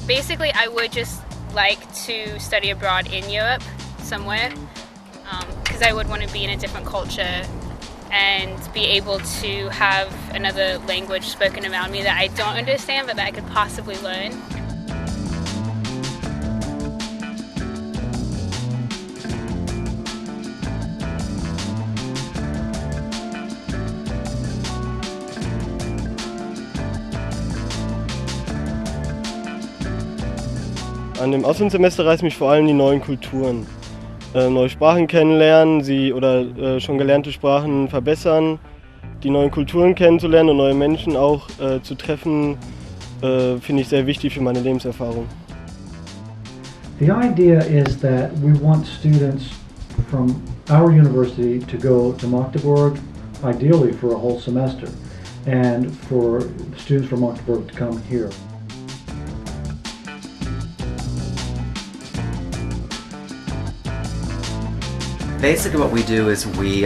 Basically, I would just like to study abroad in Europe somewhere, because I would want to be in a different culture and be able to have another language spoken around me that I don't understand but that I could possibly learn. An dem Auslandssemester reizen mich vor allem die neuen Kulturen. Neue Sprachen kennenlernen, schon gelernte Sprachen verbessern, die neuen Kulturen kennenzulernen und neue Menschen auch zu treffen, finde ich sehr wichtig für meine Lebenserfahrung. The idea is that we want students from our university to go to Magdeburg, ideally for a whole semester, and for students from Magdeburg to come here. Basically what we do is we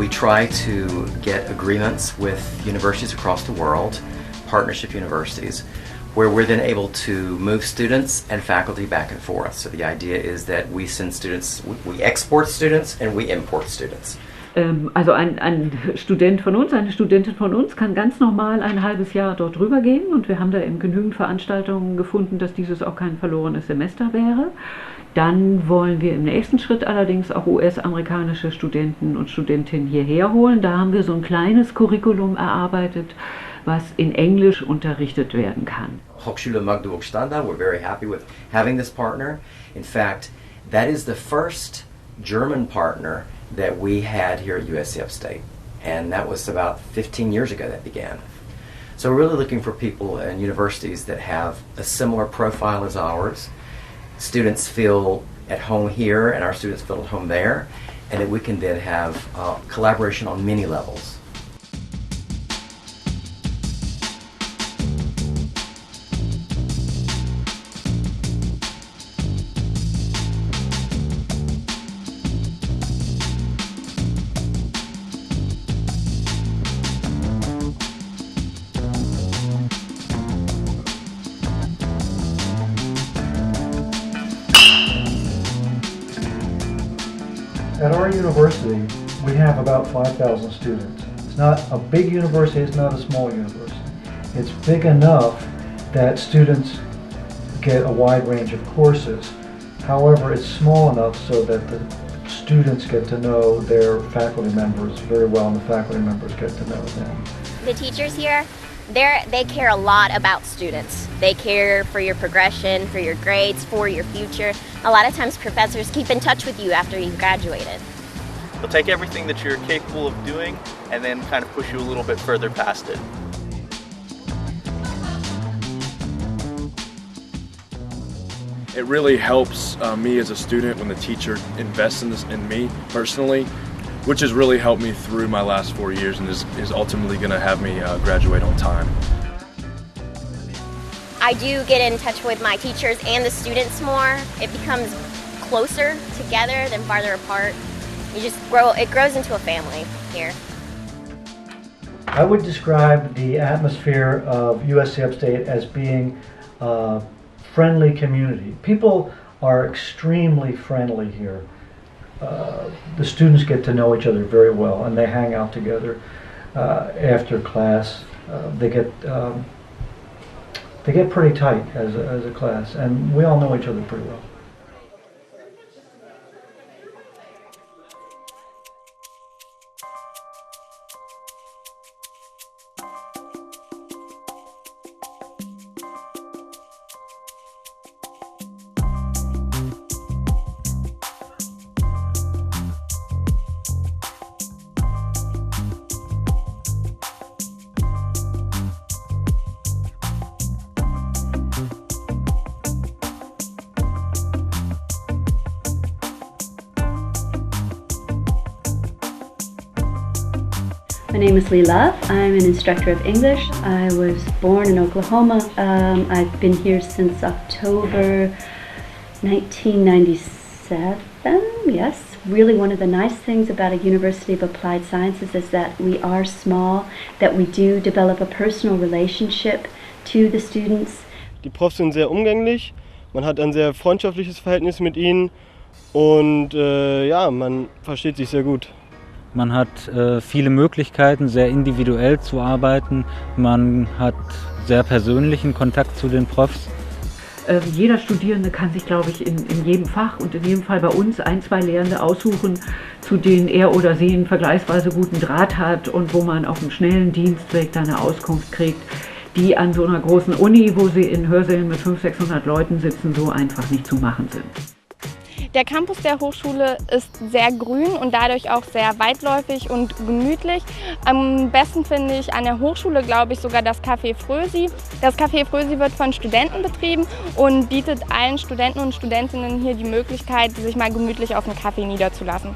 try to get agreements with universities across the world, partnership universities, where we're then able to move students and faculty back and forth. So the idea is that we send students, we export students and we import students. Also ein Student von uns, eine Studentin von uns kann ganz normal ein halbes Jahr dort rüber gehen und wir haben da eben genügend Veranstaltungen gefunden, dass dieses auch kein verlorenes Semester wäre. Dann wollen wir im nächsten Schritt allerdings auch US-amerikanische Studenten und Studentinnen hierher holen. Da haben wir so ein kleines Curriculum erarbeitet, was in Englisch unterrichtet werden kann. Hochschule Magdeburg Stendal, we're very happy with having this partner. In fact, that is the first German partner that we had here at USC Upstate, and that was about 15 years ago that began. So we're really looking for people and universities that have a similar profile as ours. Students feel at home here and our students feel at home there, and that we can then have collaboration on many levels. At our university, we have about 5,000 students. It's not a big university, it's not a small university. It's big enough that students get a wide range of courses. However, it's small enough so that the students get to know their faculty members very well and the faculty members get to know them. The teachers here, they care a lot about students. They care for your progression, for your grades, for your future. A lot of times professors keep in touch with you after you've graduated. They'll take everything that you're capable of doing and then kind of push you a little bit further past it. It really helps me as a student when the teacher invests in me personally, which has really helped me through my last 4 years and is ultimately going to have me graduate on time. I do get in touch with my teachers and the students more. It becomes closer together than farther apart. It grows into a family here. I would describe the atmosphere of USC Upstate as being a friendly community. People are extremely friendly here. The students get to know each other very well, and they hang out together after class. They get pretty tight as a class, and we all know each other pretty well. My name is Lee Love. I'm an instructor of English. I was born in Oklahoma. I've been here since October 1997, yes. Really one of the nice things about a University of Applied Sciences is that we are small, that we do develop a personal relationship to the students. Die Profs sind sehr umgänglich, man hat ein sehr freundschaftliches Verhältnis mit ihnen und ja, man versteht sich sehr gut. Man hat viele Möglichkeiten, sehr individuell zu arbeiten. Man hat sehr persönlichen Kontakt zu den Profs. Jeder Studierende kann sich, glaube ich, in jedem Fach und in jedem Fall bei uns 1, 2 Lehrende aussuchen, zu denen er oder sie einen vergleichsweise guten Draht hat und wo man auf einem schnellen Dienstweg dann eine Auskunft kriegt, die an so einer großen Uni, wo sie in Hörsälen mit 500, 600 Leuten sitzen, so einfach nicht zu machen sind. Der Campus der Hochschule ist sehr grün und dadurch auch sehr weitläufig und gemütlich. Am besten finde ich an der Hochschule, glaube ich, sogar das Café Frösi. Das Café Frösi wird von Studenten betrieben und bietet allen Studenten und Studentinnen hier die Möglichkeit, sich mal gemütlich auf einen Kaffee niederzulassen.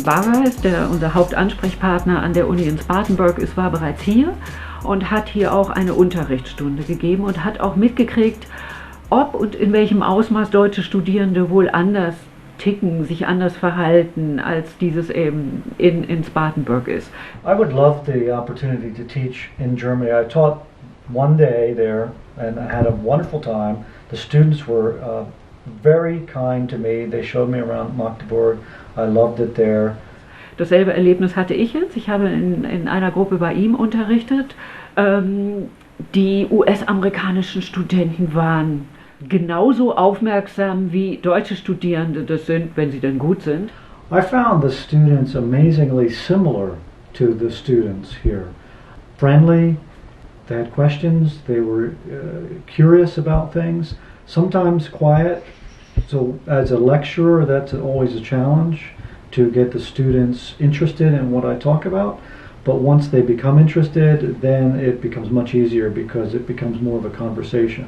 Varga ist unser Hauptansprechpartner an der Uni in Spartanburg, war bereits hier und hat hier auch eine Unterrichtsstunde gegeben und hat auch mitgekriegt, ob und in welchem Ausmaß deutsche Studierende wohl anders ticken, sich anders verhalten, als dieses eben in Spartanburg ist. I would love the opportunity to teach in Germany. I taught one day there and I had a wonderful time. The students were very kind to me. They showed me around Magdeburg. I loved it there. Dasselbe Erlebnis hatte ich jetzt. Ich habe in einer Gruppe bei ihm unterrichtet. Die US-amerikanischen Studenten waren genauso aufmerksam wie deutsche Studierende das sind, wenn sie denn gut sind. I found the students amazingly similar to the students here. Friendly, they had questions, they were curious about things, sometimes quiet. So as a lecturer, that's always a challenge to get the students interested in what I talk about. But once they become interested, then it becomes much easier because it becomes more of a conversation.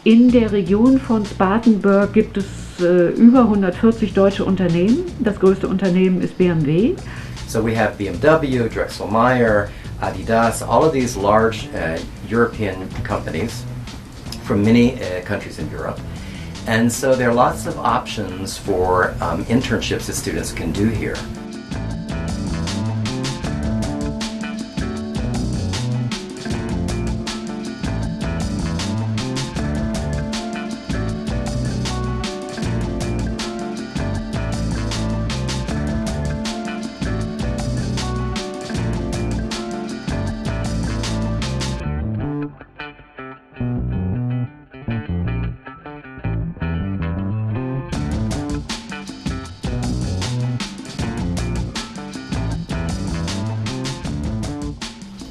In der Region von Spartanburg gibt es über 140 deutsche Unternehmen. Das größte Unternehmen ist BMW. So we have BMW, Drexel-Meyer, Adidas, all of these large European companies from many countries in Europe. And so there are lots of options for internships that students can do here.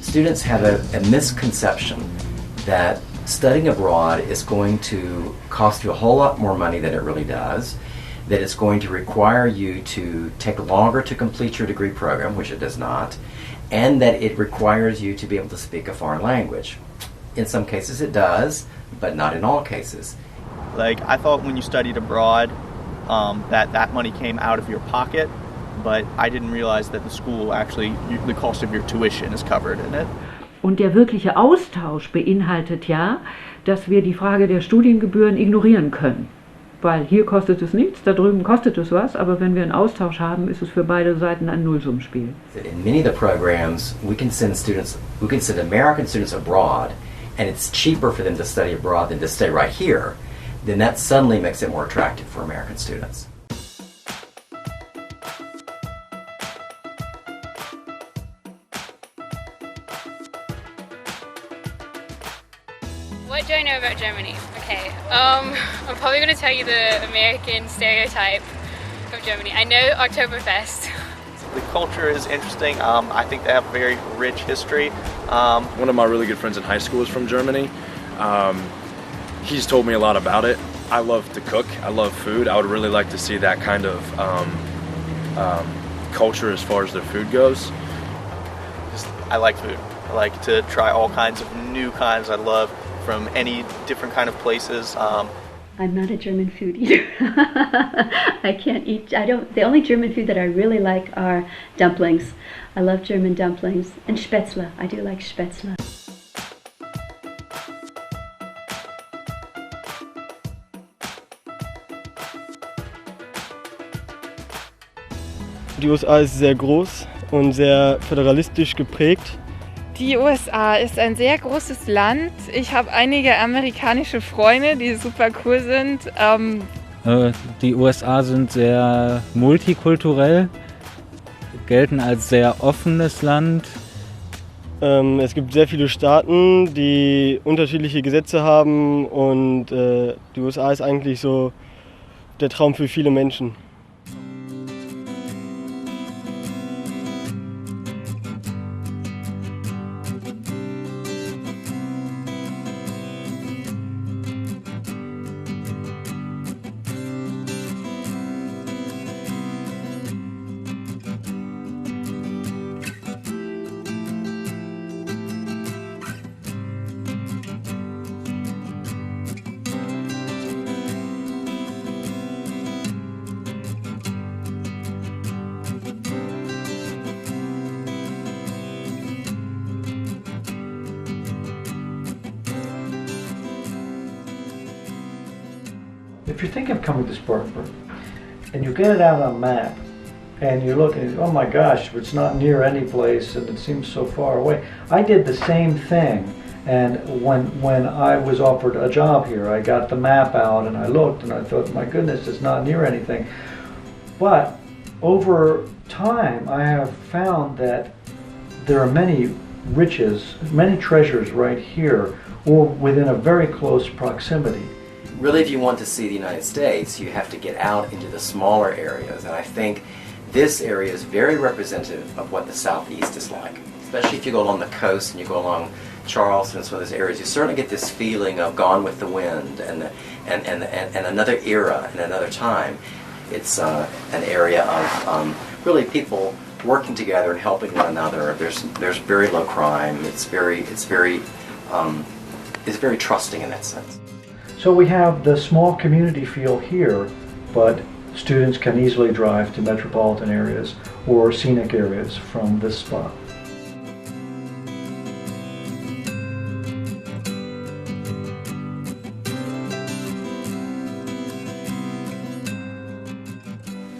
Students have a misconception that studying abroad is going to cost you a whole lot more money than it really does, that it's going to require you to take longer to complete your degree program, which it does not, and that it requires you to be able to speak a foreign language. In some cases it does, but not in all cases. Like, I thought when you studied abroad that money came out of your pocket, but I didn't realize that the school actually, the cost of your tuition is covered in it. Und der wirkliche Austausch beinhaltet ja, dass wir die Frage der Studiengebühren ignorieren können. weil hier kostet es nichts, da drüben kostet es was, aber wenn wir einen Austausch haben, ist es für beide Seiten ein Nullsummenspiel. In many of the programs, we can send American students abroad, and it's cheaper for them to study abroad than to stay right here. Then that suddenly makes it more attractive for American students. What do I know about Germany? Okay, I'm probably going to tell you the American stereotype of Germany. I know Oktoberfest. The culture is interesting. I think they have a very rich history. One of my really good friends in high school is from Germany. He's told me a lot about it. I love to cook. I love food. I would really like to see that kind of culture as far as their food goes. I like food. I like to try all kinds of new kinds. I love from any different kind of places. I'm not a German food eater. I can't eat, the only German food that I really like are dumplings. I love German dumplings. And Spätzle, I do like Spätzle. Die USA ist sehr groß und sehr föderalistisch geprägt. Die USA ist ein sehr großes Land. Ich habe einige amerikanische Freunde, die super cool sind. Die USA sind sehr multikulturell, gelten als sehr offenes Land. Es gibt sehr viele Staaten, die unterschiedliche Gesetze haben und die USA ist eigentlich so der Traum für viele Menschen. If you think of coming to Spartanburg and you get it out on a map and you look and oh my gosh, it's not near any place and it seems so far away. I did the same thing, and when I was offered a job here, I got the map out and I looked and I thought, my goodness, it's not near anything. But over time, I have found that there are many riches, many treasures right here or within a very close proximity. Really, if you want to see the United States, you have to get out into the smaller areas, and I think this area is very representative of what the Southeast is like. Especially if you go along the coast and you go along Charleston and some of those areas, you certainly get this feeling of Gone with the Wind and another era and another time. It's an area of really people working together and helping one another. There's very low crime. It's very trusting in that sense. So we have the small community feel here, but students can easily drive to metropolitan areas or scenic areas from this spot.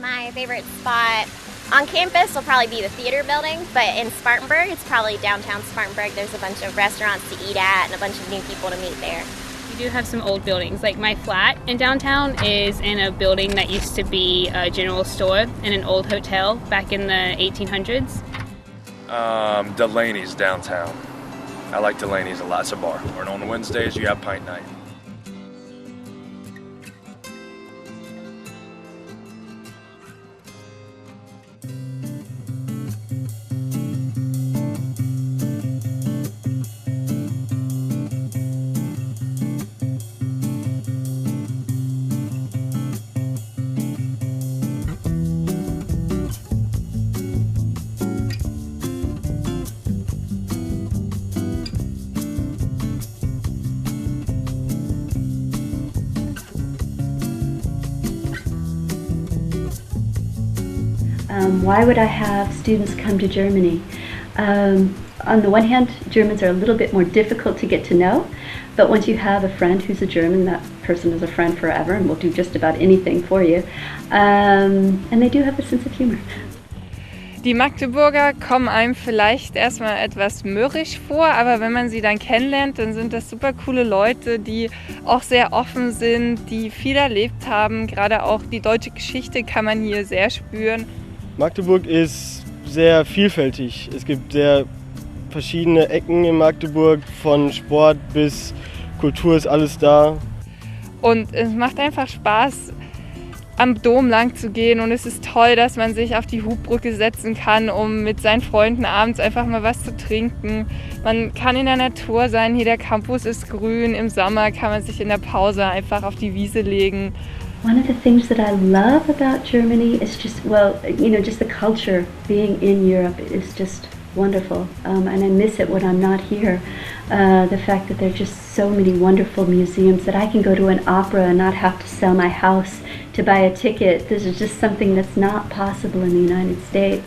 My favorite spot on campus will probably be the theater building, but in Spartanburg, it's probably downtown Spartanburg. There's a bunch of restaurants to eat at and a bunch of new people to meet there. We do have some old buildings. Like my flat in downtown is in a building that used to be a general store in an old hotel back in the 1800s. Delaney's downtown. I like Delaney's a lot. It's a bar. And on Wednesdays you have pint night. Why would I have students come to Germany? On the one hand, Germans are a little bit more difficult to get to know, but once you have a friend who's a German, that person is a friend forever and will do just about anything for you. And they do have a sense of humor. Die Magdeburger kommen einem vielleicht erstmal etwas mürrisch vor, aber wenn man sie dann kennenlernt, dann sind das super coole Leute, die auch sehr offen sind, die viel erlebt haben. Gerade auch die deutsche Geschichte kann man hier sehr spüren. Magdeburg ist sehr vielfältig. Es gibt sehr verschiedene Ecken in Magdeburg, von Sport bis Kultur ist alles da. Und es macht einfach Spaß, am Dom lang zu gehen, und es ist toll, dass man sich auf die Hubbrücke setzen kann, um mit seinen Freunden abends einfach mal was zu trinken. Man kann in der Natur sein, hier der Campus ist grün, im Sommer kann man sich in der Pause einfach auf die Wiese legen. One of the things that I love about Germany is just, well, just the culture. Being in Europe is just wonderful, and I miss it when I'm not here. The fact that there are just so many wonderful museums, that I can go to an opera and not have to sell my house to buy a ticket. This is just something that's not possible in the United States.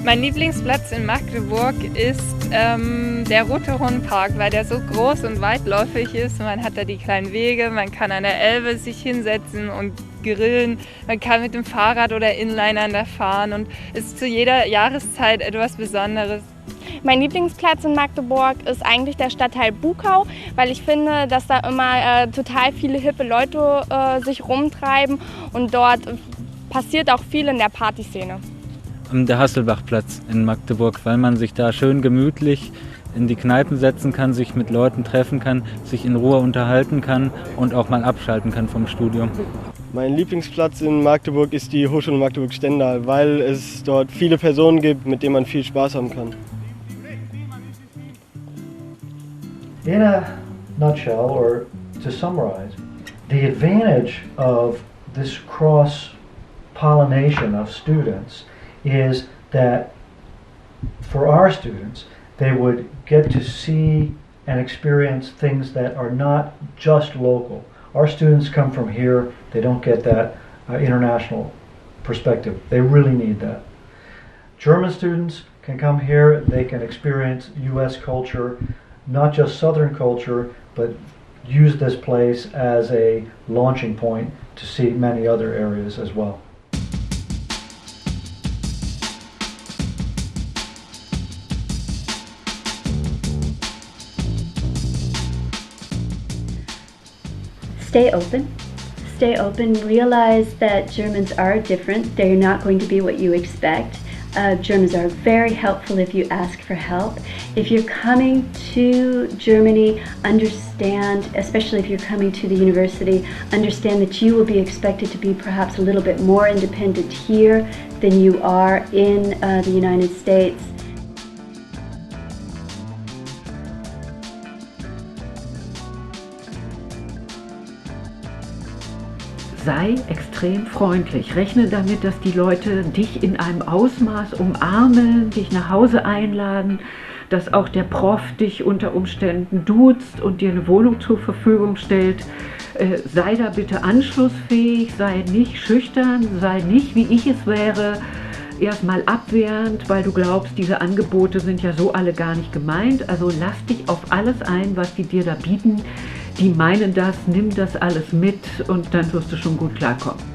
Mein Lieblingsplatz in Magdeburg ist der Rote-Horn-Park, weil der so groß und weitläufig ist. Man hat da die kleinen Wege, man kann an der Elbe sich hinsetzen und grillen, man kann mit dem Fahrrad oder Inlinern da fahren, und es ist zu jeder Jahreszeit etwas Besonderes. Mein Lieblingsplatz in Magdeburg ist eigentlich der Stadtteil Buchau, weil ich finde, dass da immer total viele hippe Leute sich rumtreiben, und dort passiert auch viel in der Partyszene. Der Hasselbachplatz in Magdeburg, weil man sich da schön gemütlich in die Kneipen setzen kann, sich mit Leuten treffen kann, sich in Ruhe unterhalten kann und auch mal abschalten kann vom Studium. Mein Lieblingsplatz in Magdeburg ist die Hochschule Magdeburg Stendal, weil es dort viele Personen gibt, mit denen man viel Spaß haben kann. In a nutshell, or to summarize, the advantage of this cross-pollination of students is that for our students, they would get to see and experience things that are not just local. Our students come from here, they don't get that international perspective. They really need that. German students can come here, they can experience US culture, not just Southern culture, but use this place as a launching point to see many other areas as well. Stay open. Stay open. Realize that Germans are different. They're not going to be what you expect. Germans are very helpful if you ask for help. If you're coming to Germany, understand, especially if you're coming to the university, understand that you will be expected to be perhaps a little bit more independent here than you are in the United States. Sei extrem freundlich. Rechne damit, dass die Leute dich in einem Ausmaß umarmen, dich nach Hause einladen, dass auch der Prof dich unter Umständen duzt und dir eine Wohnung zur Verfügung stellt. Sei da bitte anschlussfähig, sei nicht schüchtern, sei nicht, wie ich es wäre, erstmal abwehrend, weil du glaubst, diese Angebote sind ja so alle gar nicht gemeint. Also lass dich auf alles ein, was die dir da bieten. Die meinen das, nimm das alles mit, und dann wirst du schon gut klarkommen.